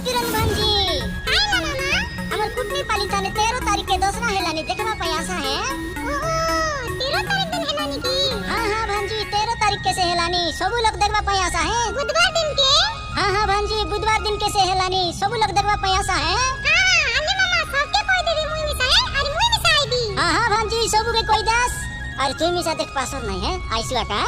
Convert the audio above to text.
किरण भांजी काय ना मामा हमर कुटनी पालिता ने 13 तारीख के दोसरा हेलानी देखबा पयासा है। ओहो 13 तारीख दिन हेलानी की। हां भांजी 13 तारीख के से हेलानी सब लोग देखबा पयासा है। बुधवार दिन के। हां भांजी बुधवार दिन के से हेलानी सब लोग देखबा पयासा है। हां अन्य मामा सबके कोई देवी मुई मिसाए अरे मुई मिसाई दी। हां भांजी सब के कोई दास अरे तुम मिसा देख पासर नहीं है आइसला का।